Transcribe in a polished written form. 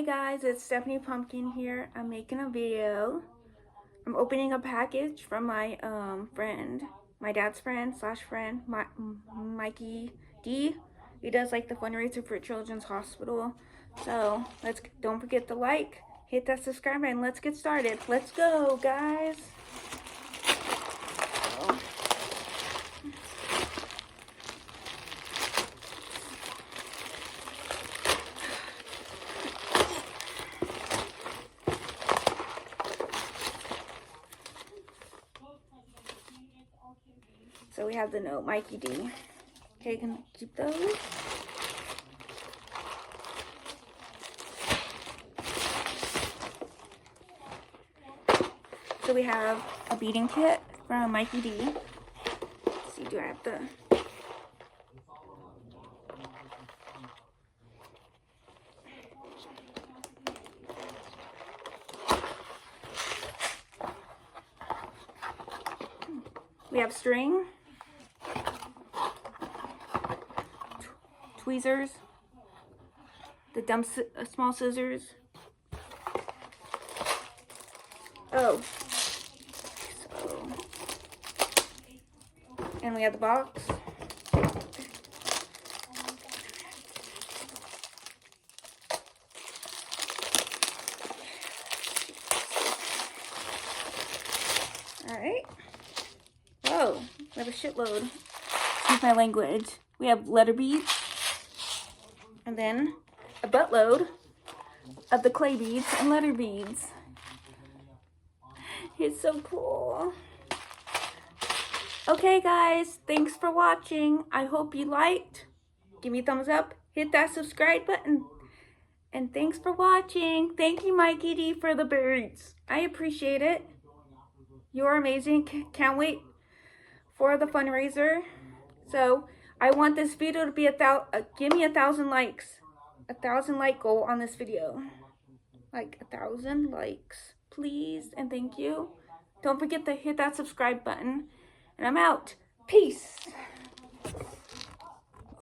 Hey guys, it's Stephanie Pumpkin here. I'm making a video. I'm opening a package from my friend, my dad's friend slash friend, Mikey D. He does like the fundraiser for Children's Hospital. So don't forget to like, hit that subscribe button. Let's get started. Let's go, guys. So we have the note, Mikey D. Okay, gonna keep those. So we have a beading kit from Mikey D. Let's see, do I have the... We have string, tweezers, the small scissors. Oh, so, and we have the box. All right. Whoa, we have a shitload. Excuse my language. We have letter beads, and then a buttload of the clay beads and letter beads. It's so cool. Okay guys, thanks for watching. I hope you liked. Give me a thumbs up, hit that subscribe button, and thanks for watching. Thank you, Mikey D, for the beads. I appreciate it. You're amazing. Can't wait for the fundraiser. So I want this video to be give me 1,000 likes. 1,000 like goal on this video. Like 1,000 likes, please, and thank you. Don't forget to hit that subscribe button, and I'm out. Peace.